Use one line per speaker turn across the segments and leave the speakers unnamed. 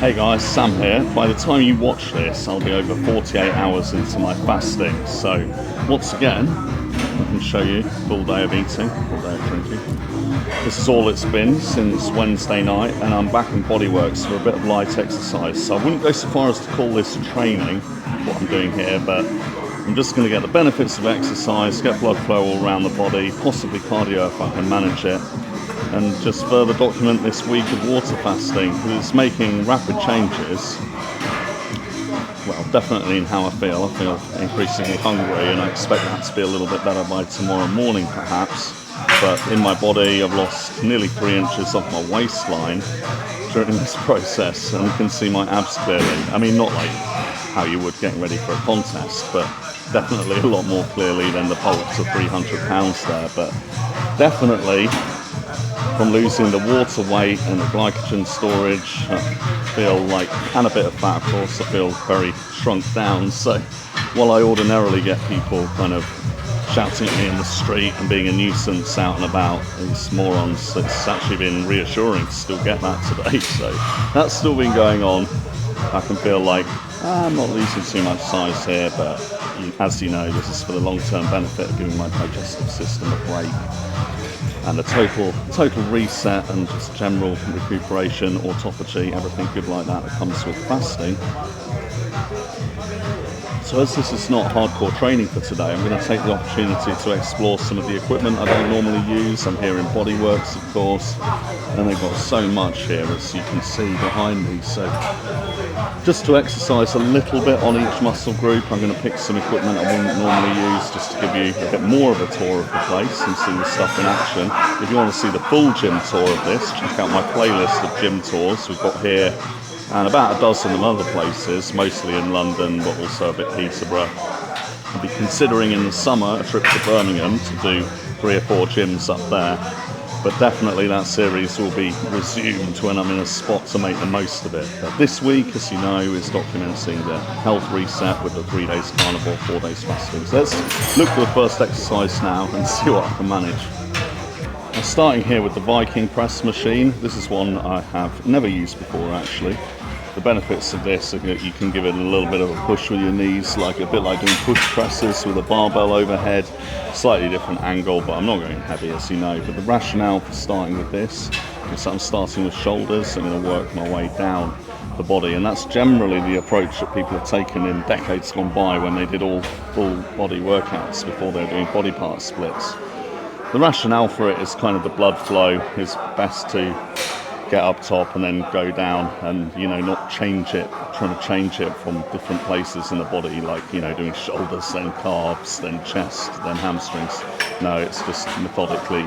Hey guys, Sam here. By the time you watch this, I'll be over 48 hours into my fasting. So, once again, I can show you full day of eating, full day of drinking. This is all it's been since Wednesday night, and I'm back in Bodyworks for a bit of light exercise. So I wouldn't go so far as to call this training, what I'm doing here, but I'm just going to get the benefits of exercise, get blood flow all around the body, possibly cardio if I can manage it, and just further document this week of water fasting, because it's making rapid changes. Well, definitely in how I feel. I feel increasingly hungry, and I expect that to be a little bit better by tomorrow morning perhaps. But in my body, I've lost nearly 3 inches off my waistline during this process, and you can see my abs clearly. I mean, not like how you would getting ready for a contest, but definitely a lot more clearly than the bulks of 300 pounds there. But definitely from losing the water weight and the glycogen storage, I feel like, and a bit of fat of course, I feel very shrunk down. So while I ordinarily get people kind of shouting at me in the street and being a nuisance out and about, these morons, it's actually been reassuring to still get that today. So that's still been going on. I can feel like I'm not losing too much size here, but as you know, this is for the long-term benefit of giving my digestive system a break and a total reset and just general recuperation, autophagy, everything good like that comes with fasting. So as this is not hardcore training for today, I'm going to take the opportunity to explore some of the equipment I don't normally use. I'm here in Bodyworks, of course, and they've got so much here, as you can see behind me. So just to exercise a little bit on each muscle group, I'm going to pick some equipment I wouldn't normally use just to give you a bit more of a tour of the place and see the stuff in action. If you want to see the full gym tour of this, check out my playlist of gym tours we've got here and about a dozen of other places, mostly in London, but also a bit Peterborough. I'll be considering in the summer a trip to Birmingham to do 3 or 4 gyms up there. But definitely that series will be resumed when I'm in a spot to make the most of it. But this week, as you know, is documenting the health reset with the 3 days carnivore, 4 days fasting. So let's look for the first exercise now and see what I can manage. I'm starting here with the Viking press machine. This is one I have never used before actually. The benefits of this are that you can give it a little bit of a push with your knees, like a bit like doing push presses with a barbell overhead. Slightly different angle, but I'm not going heavy, as you know. But the rationale for starting with this is that I'm starting with shoulders. I'm going to work my way down the body, and that's generally the approach that people have taken in decades gone by when they did all full body workouts before they were doing body part splits. The rationale for it is kind of the blood flow is best to get up top and then go down, and not change it, trying to change it from different places in the body, like doing shoulders, then calves, then chest, then hamstrings. No, it's just methodically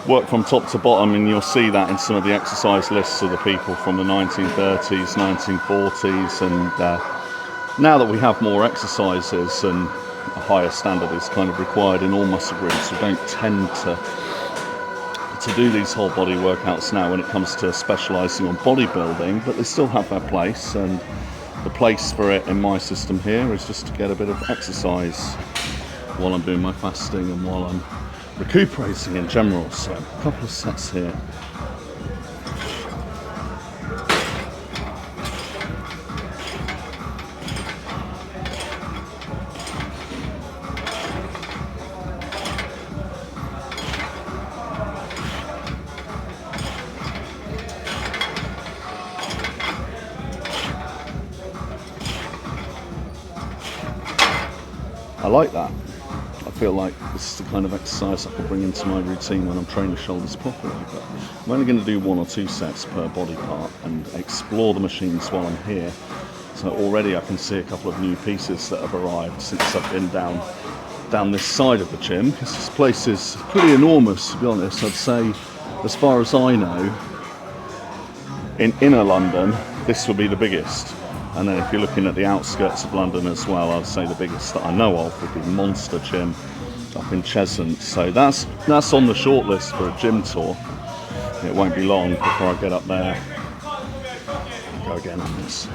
work from top to bottom, and you'll see that in some of the exercise lists of the people from the 1930s, 1940s, and now that we have more exercises and a higher standard is kind of required in all muscle groups, we don't tend to do these whole body workouts now when it comes to specialising on bodybuilding, but they still have their place, and the place for it in my system here is just to get a bit of exercise while I'm doing my fasting and while I'm recuperating in general. So a couple of sets here. I like that. I feel like this is the kind of exercise I can bring into my routine when I'm training shoulders properly. But I'm only going to do 1 or 2 sets per body part and explore the machines while I'm here. So already I can see a couple of new pieces that have arrived since I've been down this side of the gym, because this place is pretty enormous, to be honest. I'd say, as far as I know, in inner London, this will be the biggest. And then if you're looking at the outskirts of London as well, I'd say the biggest that I know of would be Monster Gym up in Cheshunt. So that's on the short list for a gym tour. It won't be long before I get up there and go again on this.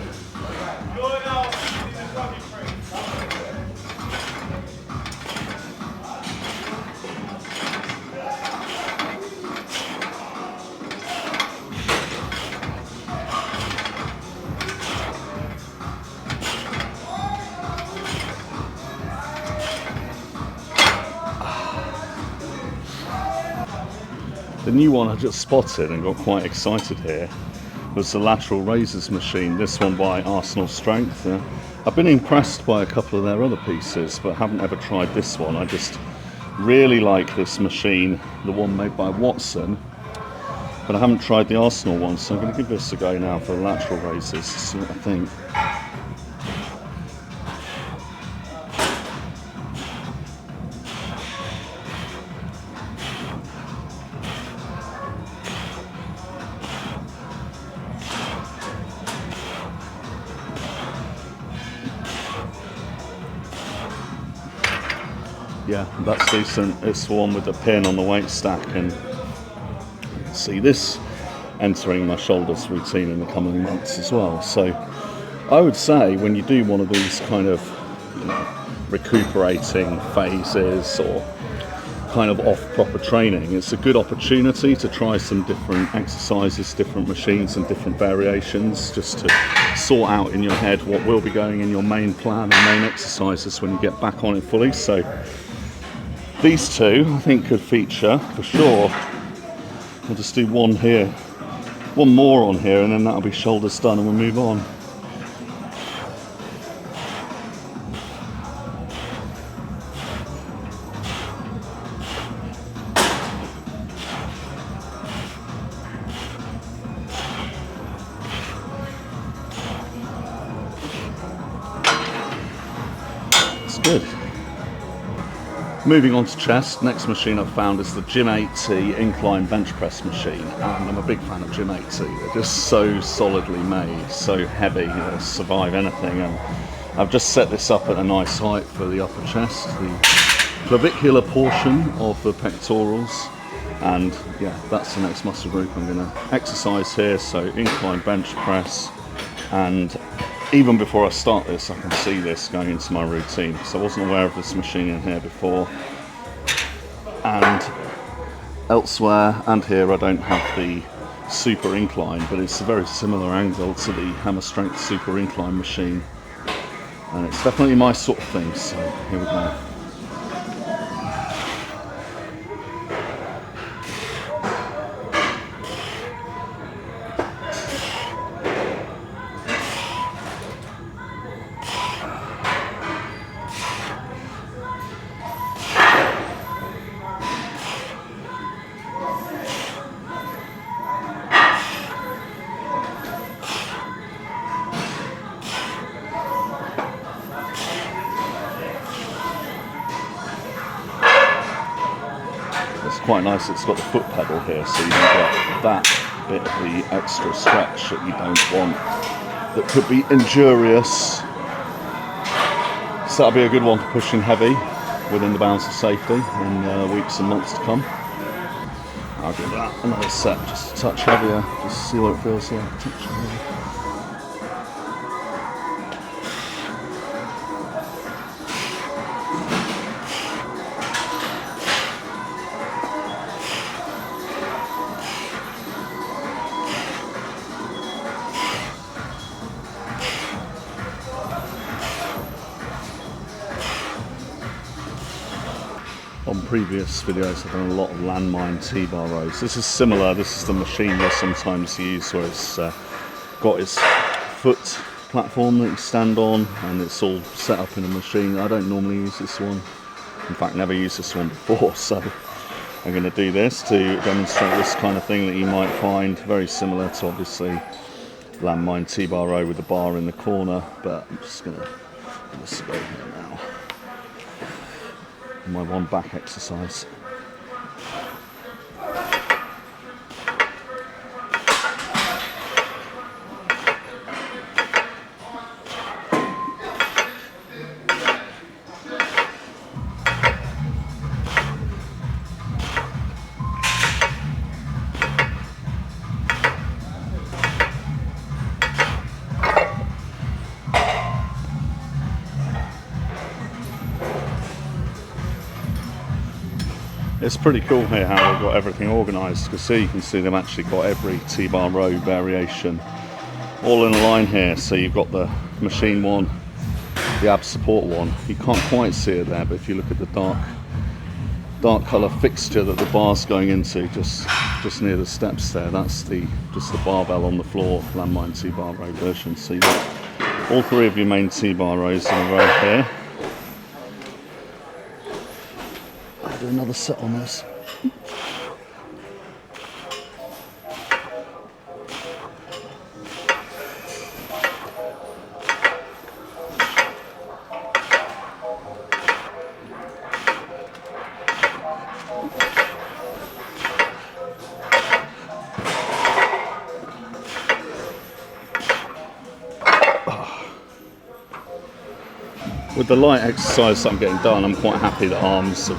The new one I just spotted and got quite excited here was the lateral raises machine, this one by Arsenal Strength. I've been impressed by a couple of their other pieces, but haven't ever tried this one. I just really like this machine, the one made by Watson, but I haven't tried the Arsenal one, so I'm going to give this a go now for the lateral raises, see what I think. Yeah, that's decent. It's the one with the pin on the weight stack, and see this entering my shoulders routine in the coming months as well. So I would say when you do one of these kind of, you know, recuperating phases or kind of off proper training, it's a good opportunity to try some different exercises, different machines and different variations, just to sort out in your head what will be going in your main plan and main exercises when you get back on it fully. So these two I think could feature for sure. I'll just do one here, one more on here, and then that'll be shoulders done and we'll move on. It's good. Moving on to chest, next machine I've found is the Gym 80 incline bench press machine, and I'm a big fan of Gym 80. They're just so solidly made, so heavy, they'll survive anything, and I've just set this up at a nice height for the upper chest, the clavicular portion of the pectorals, and yeah, that's the next muscle group I'm going to exercise here. So incline bench press, and even before I start this, I can see this going into my routine. So I wasn't aware of this machine in here before. And elsewhere and here I don't have the super incline, but it's a very similar angle to the Hammer Strength super incline machine. And it's definitely my sort of thing, so here we go. It's quite nice, it's got the foot pedal here, so you can get that bit of the extra stretch that you don't want, that could be injurious. So that'll be a good one for pushing heavy within the bounds of safety in weeks and months to come. I'll give that another set, just a touch heavier, just to see what it feels like. A touch heavier. On previous videos I've done a lot of landmine T-bar rows. This is similar, this is the machine they sometimes use where it's got its foot platform that you stand on and it's all set up in a machine. I don't normally use this one, in fact never used this one before, so I'm going to do this to demonstrate this kind of thing that you might find very similar to obviously landmine T-bar row with the bar in the corner, but I'm just going to give this a go here now. My one back exercise. It's pretty cool here how they've got everything organised, because here you can see they've actually got every T-bar row variation all in a line here. So you've got the machine one, the ab support one, you can't quite see it there, but if you look at the dark dark colour fixture that the bar's going into, just near the steps there. That's just the barbell on the floor, landmine T-bar row version. So you've got all three of your main T-bar rows in a row here. I'll do another set on this. With the light exercise that I'm getting done, I'm quite happy that arms have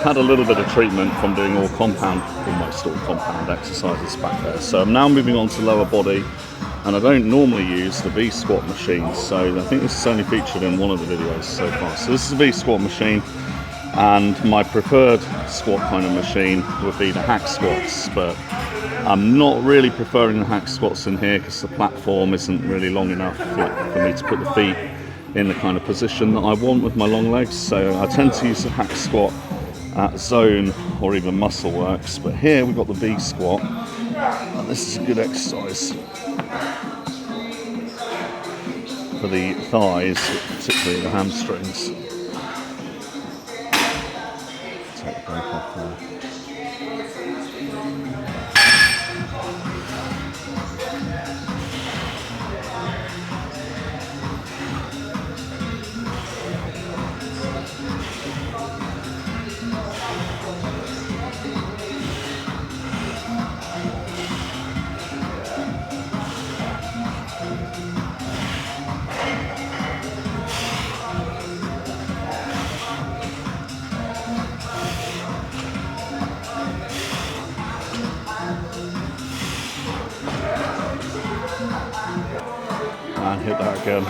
had a little bit of treatment from doing almost all compound exercises back there. So I'm now moving on to lower body, and I don't normally use the V-squat machine. So I think this is only featured in one of the videos so far. So this is a V-squat machine, and my preferred squat kind of machine would be the hack squats, but I'm not really preferring the hack squats in here because the platform isn't really long enough for me to put the feet in the kind of position that I want with my long legs. So I tend to use the hack squat at zone or even muscle works, but here we've got the V squat, and this is a good exercise for the thighs, particularly the hamstrings. Take the break off there. And hit that again.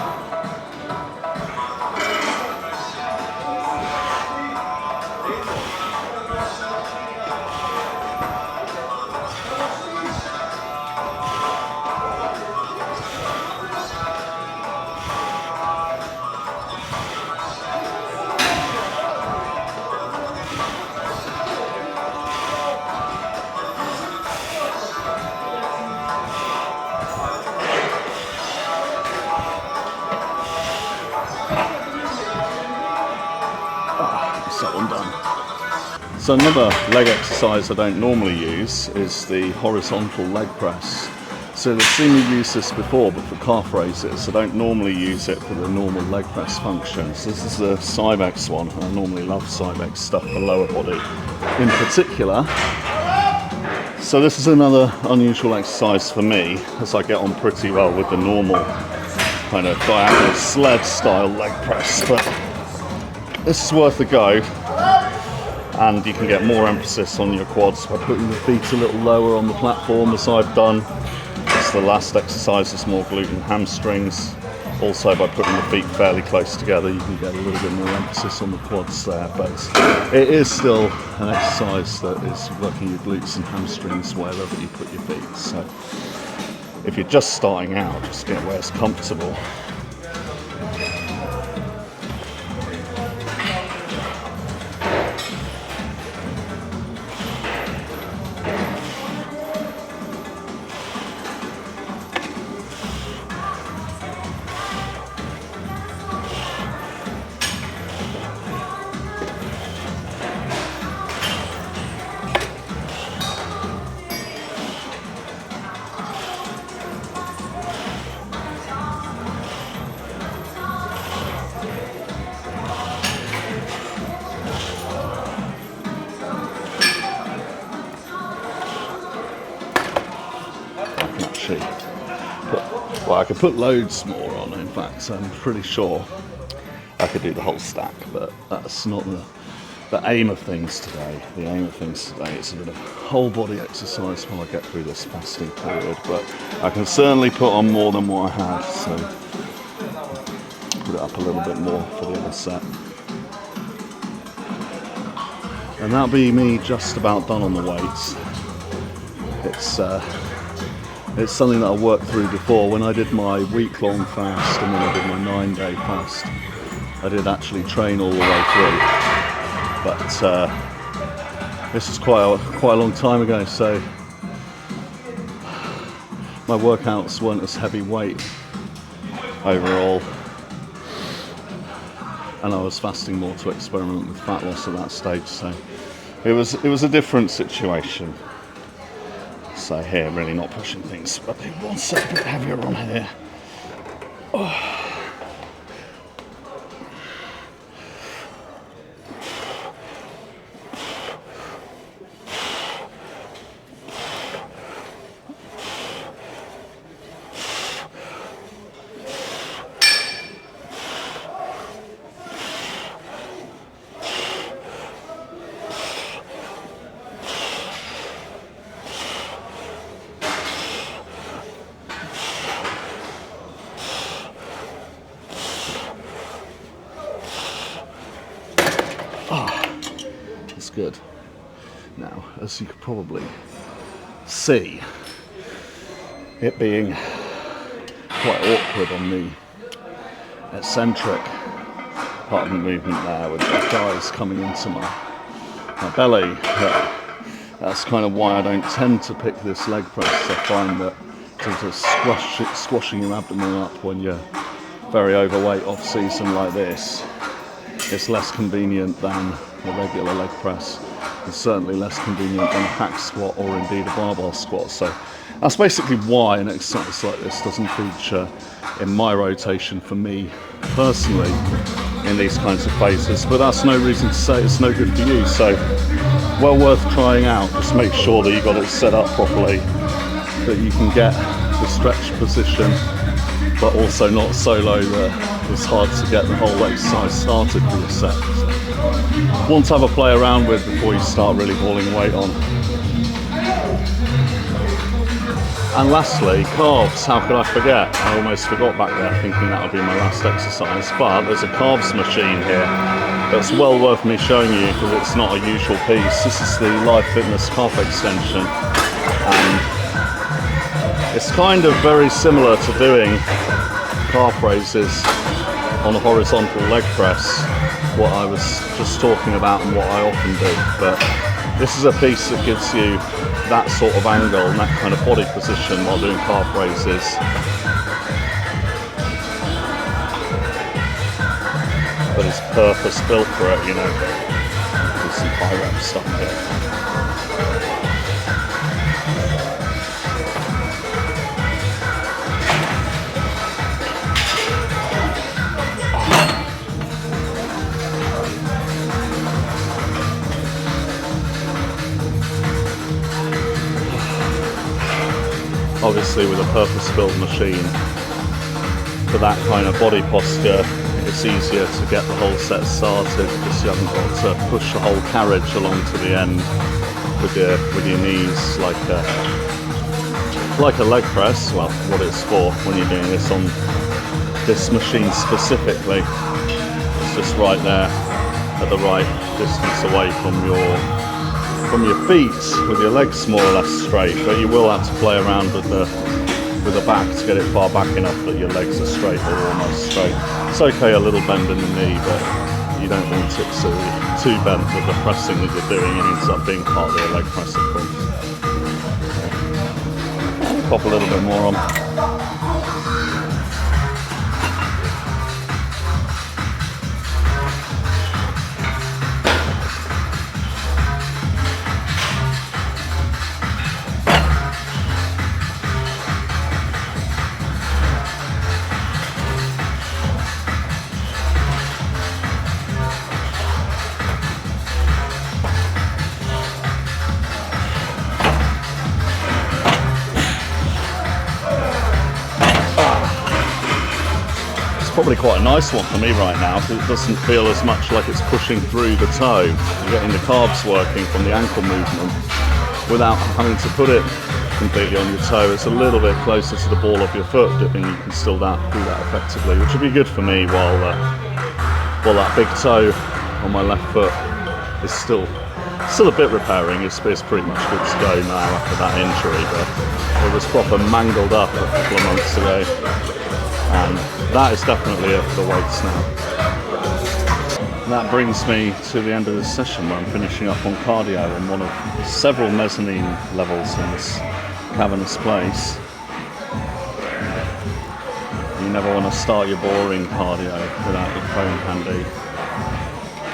That one done. So another leg exercise I don't normally use is the horizontal leg press. So they've seen me use this before, but for calf raises. I don't normally use it for the normal leg press function. So this is the Cybex one. I normally love Cybex stuff for lower body in particular. So this is another unusual exercise for me, as I get on pretty well with the normal kind of diagonal sled style leg press. But this is worth a go, and you can get more emphasis on your quads by putting the feet a little lower on the platform, as I've done. It's the last exercise, is more glute and hamstrings. Also, by putting the feet fairly close together, you can get a little bit more emphasis on the quads there, but it is still an exercise that is working your glutes and hamstrings wherever you put your feet. So if you're just starting out, just get where it's comfortable. I could put loads more on, in fact, so I'm pretty sure I could do the whole stack, but that's not the aim of things today. The aim of things today is a bit of whole body exercise while I get through this fasting period, but I can certainly put on more than what I had, so put it up a little bit more for the other set. And that'll be me just about done on the weights. It's something that I worked through before. When I did my week-long fast and then I did my 9-day fast, I did actually train all the way through. But This is quite a long time ago, so my workouts weren't as heavyweight overall, and I was fasting more to experiment with fat loss at that stage. So it was a different situation. So here, really not pushing things, but one set a bit heavier on here. Oh. Good. Now, as you could probably see, it being quite awkward on the eccentric part of the movement there, with the thighs coming into my belly. That's kind of why I don't tend to pick this leg press. I find that sort of squashing your abdomen up when you're very overweight off season like this, it's less convenient than a regular leg press. It's certainly less convenient than a hack squat or indeed a barbell squat. So that's basically why an exercise like this doesn't feature in my rotation for me personally in these kinds of phases. But that's no reason to say it's no good for you. So well worth trying out. Just make sure that you got it set up properly, that you can get the stretch position, but also not so low that it's hard to get the whole exercise started for your set. So one to have a play around with before you start really hauling weight on. And lastly, calves. How could I forget? I almost forgot back there, thinking that would be my last exercise. But there's a calves machine here that's well worth me showing you because it's not a usual piece. This is the Live Fitness calf extension, and it's kind of very similar to doing calf raises on a horizontal leg press, what I was just talking about and what I often do. But this is a piece that gives you that sort of angle and that kind of body position while doing calf raises. But it's purpose built for it, you know. There's some high rep stuff here. Obviously with a purpose-built machine for that kind of body posture, it's easier to get the whole set started because you haven't got to push the whole carriage along to the end with your knees like a leg press. Well, what it's for when you're doing this on this machine specifically, it's just right there at the right distance away from your feet, with your legs more or less straight, but you will have to play around with the back to get it far back enough that your legs are straight or almost straight. It's okay a little bend in the knee, but you don't want it too bent with the pressing that you're doing. It ends up being part of your leg press, of course. Pop a little bit more on. Probably quite a nice one for me right now because it doesn't feel as much like it's pushing through the toe. You're getting the calves working from the ankle movement without having to put it completely on your toe. It's a little bit closer to the ball of your foot, and you can still do that effectively, which would be good for me while that big toe on my left foot is still a bit repairing. It's pretty much good to go now after that injury, but it was proper mangled up a couple of months ago. And that is definitely it for the weights now. That brings me to the end of this session where I'm finishing up on cardio in one of several mezzanine levels in this cavernous place. You never want to start your boring cardio without your phone handy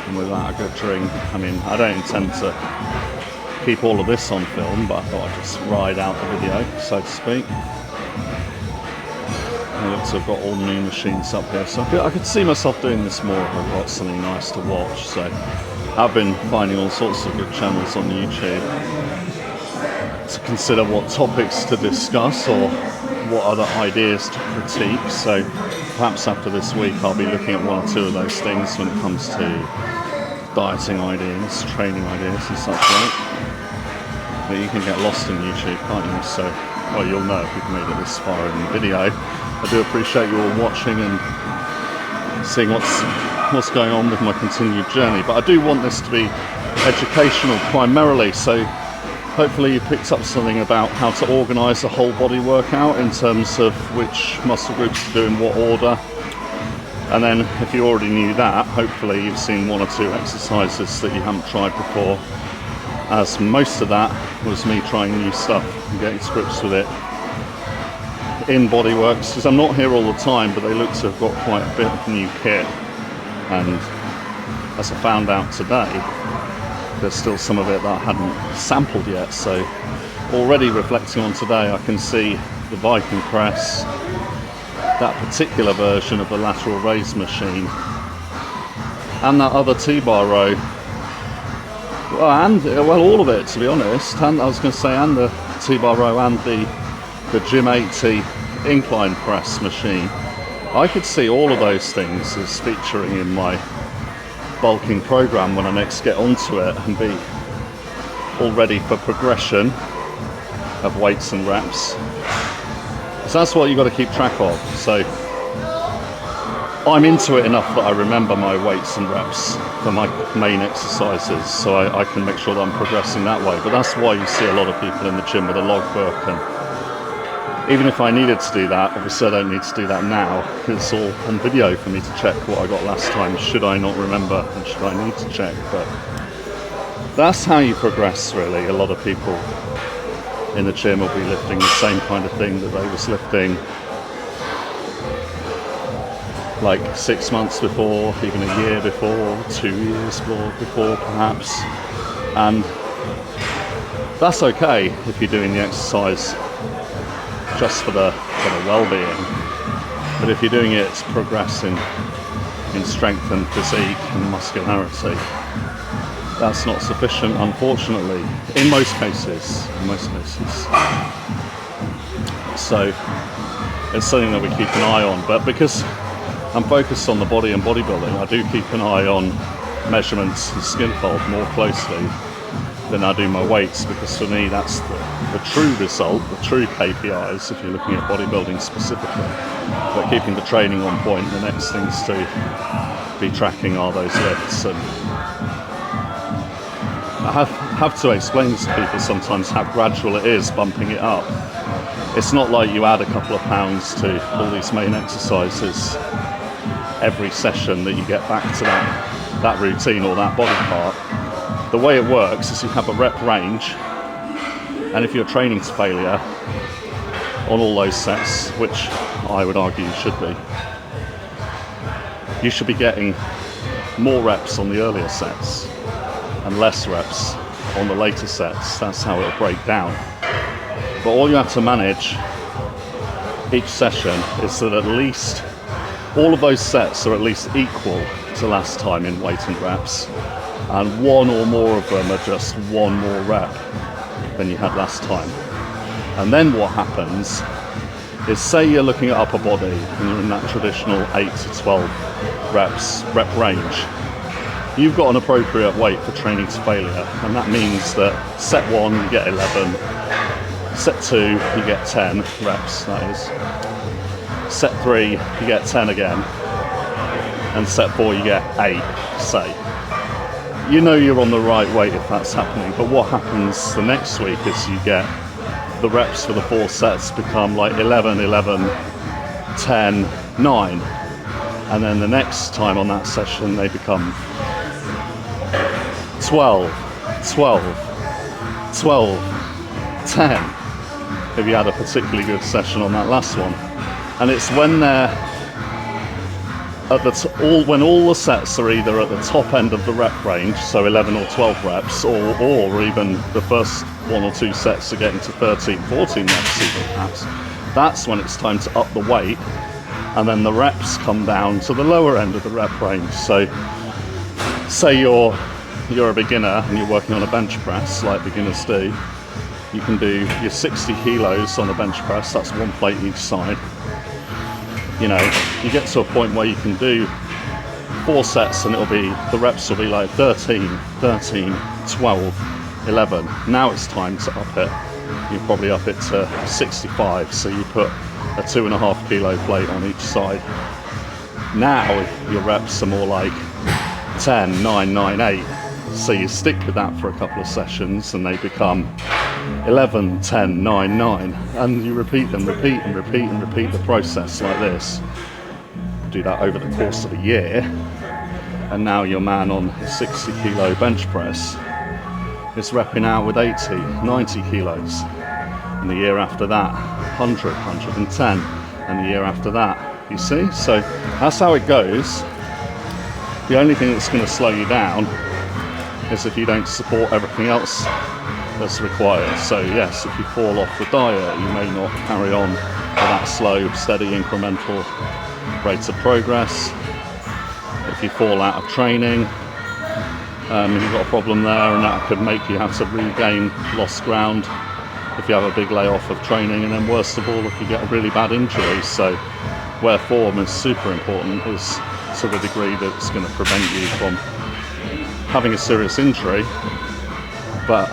and without a good drink. I mean, I don't intend to keep all of this on film, but I thought I'd just ride out the video, so to speak. I look to have got all new machines up here, so I could see myself doing this more if I've got something nice to watch. So I've been finding all sorts of good channels on YouTube to consider what topics to discuss or what other ideas to critique. So perhaps after this week I'll be looking at one or two of those things when it comes to dieting ideas, training ideas and such like. But you can get lost in YouTube, can't you? So, well, you'll know if you've made it this far in the video. I do appreciate you all watching and seeing what's going on with my continued journey. But I do want this to be educational primarily, so hopefully you picked up something about how to organise a whole body workout in terms of which muscle groups to do in what order. And then if you already knew that, hopefully you've seen one or two exercises that you haven't tried before, as most of that was me trying new stuff and getting to grips with it in Bodyworks, because I'm not here all the time, but they look to have got quite a bit of new kit. And as I found out today, there's still some of it that I hadn't sampled yet. So already reflecting on today, I can see the Viking press, that particular version of the lateral raise machine, and that other T-bar row. Well, all of it, to be honest. And I was going to say, and the T-bar row and the Gym 80 incline press machine. I could see all of those things as featuring in my bulking program when I next get onto it and be all ready for progression of weights and reps. So that's what you've got to keep track of. So I'm into it enough that I remember my weights and reps for my main exercises, so I can make sure that I'm progressing that way. But that's why you see a lot of people in the gym with a logbook, and even if I needed to do that, obviously I don't need to do that now. It's all on video for me to check what I got last time, should I not remember and should I need to check. But that's how you progress, really. A lot of people in the gym will be lifting the same kind of thing that they was lifting like 6 months before, even a year before, 2 years before perhaps. And that's okay if you're doing the exercise just for the well-being. But if you're doing it to progress in strength and physique and muscularity, that's not sufficient, unfortunately, in most cases. So it's something that we keep an eye on. But because I'm focused on the body and bodybuilding, I do keep an eye on measurements and skin fold more closely than I do my weights, because for me that's the true result, the true KPIs if you're looking at bodybuilding specifically. But keeping the training on point, the next things to be tracking are those lifts. And I have to explain to people sometimes how gradual it is bumping it up. It's not like you add a couple of pounds to all these main exercises every session that you get back to that routine or that body part. The way it works is you have a rep range, and if you're training to failure on all those sets, which I would argue you should be getting more reps on the earlier sets and less reps on the later sets. That's how it'll break down. But all you have to manage each session is that at least all of those sets are at least equal to last time in weight and reps, and one or more of them are just one more rep than you had last time. And then what happens is, say you're looking at upper body and you're in that traditional 8 to 12 reps rep range, you've got an appropriate weight for training to failure, and that means that set 1 you get 11, set 2 you get 10 reps, that is, set 3 you get 10 again, and set 4 you get 8, say. You know you're on the right weight if that's happening, but what happens the next week is you get the reps for the 4 sets become like 11, 11, 10, 9. And then the next time on that session, they become 12, 12, 12, 10, if you had a particularly good session on that last one. And it's when they're at the when all the sets are either at the top end of the rep range, so 11 or 12 reps, or even the first 1 or 2 sets are getting to 13, 14 reps even perhaps, that's when it's time to up the weight, and then the reps come down to the lower end of the rep range. So say you're a beginner and you're working on a bench press like beginners do, you can do your 60 kilos on a bench press, that's 1 plate each side. You know, you get to a point where you can do 4 sets and the reps will be like 13, 13, 12, 11. Now it's time to up it. You probably up it to 65, so you put a 2.5 kilo plate on each side. Now your reps are more like 10, 9, 9, 8. So you stick with that for a couple of sessions and they become 11, 10, 9, 9, and you repeat them, repeat the process like this. Do that over the course of a year, and now your man on a 60 kilo bench press is repping out with 80, 90 kilos, and the year after that 100, 110, and the year after that, you see? So that's how it goes. The only thing that's going to slow you down is if you don't support everything else that's required. So yes, if you fall off the diet, you may not carry on with that slow, steady, incremental rates of progress. If you fall out of training, you've got a problem there, and that could make you have to regain lost ground if you have a big layoff of training, and then worst of all, if you get a really bad injury. So where form is super important is to the degree that it's going to prevent you from having a serious injury. But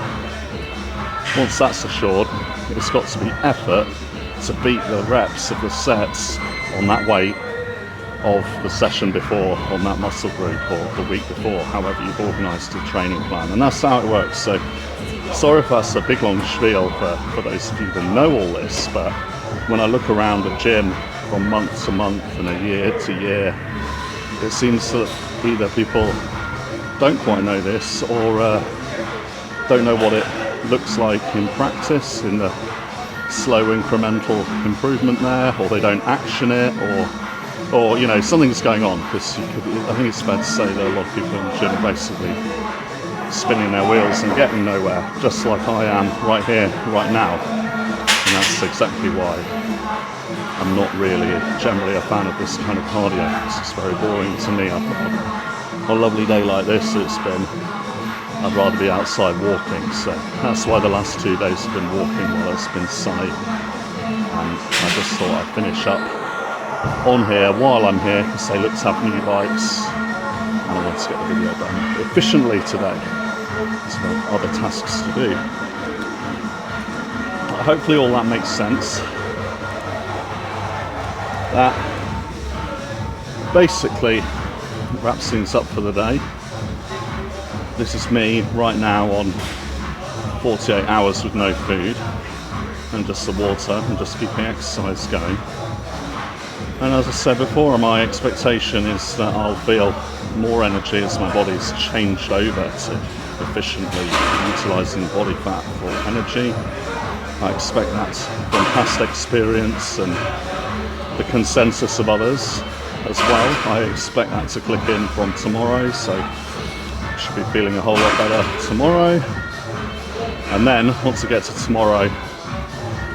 once that's assured, it's got to be effort to beat the reps of the sets on that weight of the session before, on that muscle group, or the week before, however you've organised your training plan. And that's how it works. So sorry if that's a big long spiel for those of you that know all this, but when I look around the gym from month to month and a year to year, it seems that either people don't quite know this, or don't know what it looks like in practice, in the slow incremental improvement there, or they don't action it, or you know, something's going on, because I think it's fair to say that a lot of people in the gym are basically spinning their wheels and getting nowhere, just like I am right here, right now. And that's exactly why I'm not really generally a fan of this kind of cardio. It's just very boring to me. On a lovely day like this, I'd rather be outside walking, so that's why the last 2 days have been walking while it's been sunny. And I just thought I'd finish up on here while I'm here, because they look to have new bikes, and I want to get the video done efficiently today. There's no other tasks to do. But hopefully all that makes sense. That basically wraps things up for the day. This is me right now on 48 hours with no food and just the water and just keeping exercise going. And as I said before, my expectation is that I'll feel more energy as my body's changed over to efficiently utilising body fat for energy. I expect that from past experience and the consensus of others as well. I expect that to click in from tomorrow, so I should be feeling a whole lot better tomorrow. And then once I get to tomorrow,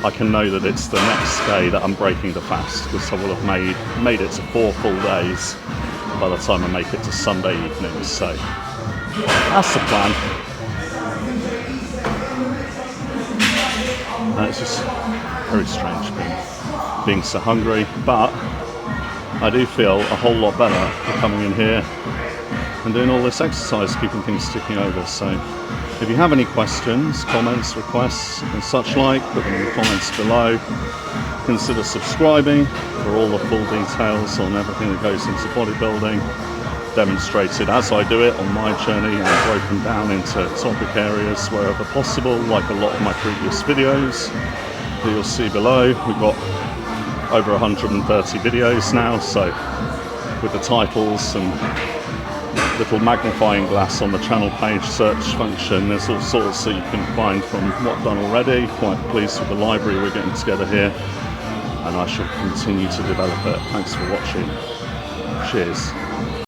I can know that it's the next day that I'm breaking the fast, because I will have made it to 4 full days by the time I make it to Sunday evening. So that's the plan. And it's just very strange being so hungry, but I do feel a whole lot better for coming in here and doing all this exercise, keeping things ticking over. So if you have any questions, comments, requests and such like, put them in the comments below. Consider subscribing for all the full details on everything that goes into bodybuilding, demonstrated as I do it on my journey and broken down into topic areas wherever possible, like a lot of my previous videos that you'll see below. We've got over 130 videos now, so with the titles and little magnifying glass on the channel page search function. There's all sorts that you can find from what I've done already. Quite pleased with the library we're getting together here, and I shall continue to develop it. Thanks for watching. Cheers.